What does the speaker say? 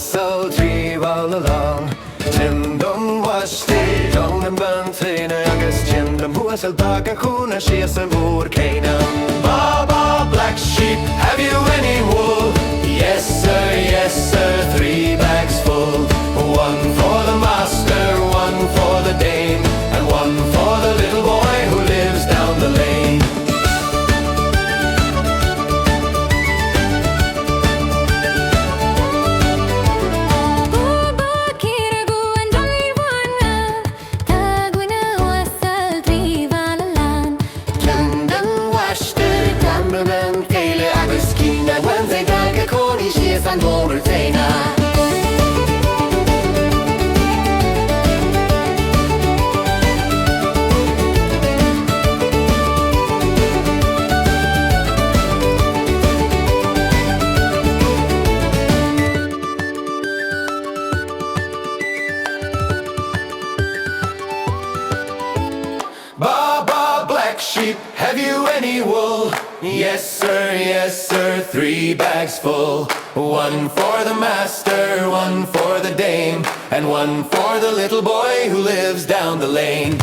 wassail tree all along. Tindum was the young and bunting, I guess Tindum was a bag of kuna, she is a moor canaan. Baa Baa Black Sheep, have you any wool? Yes sir, 3 bags full. 1 for the master, 1 for the dame, and 1 for the little boy who lives down the lane. Gaeilge agus cíne when they dag a corny she is an over taina. Baa Baa Black Sheep, have you any wool? Yes sir, 3 bags full. 1 for the master, 1 for the dame, and 1 for the little boy who lives down the lane.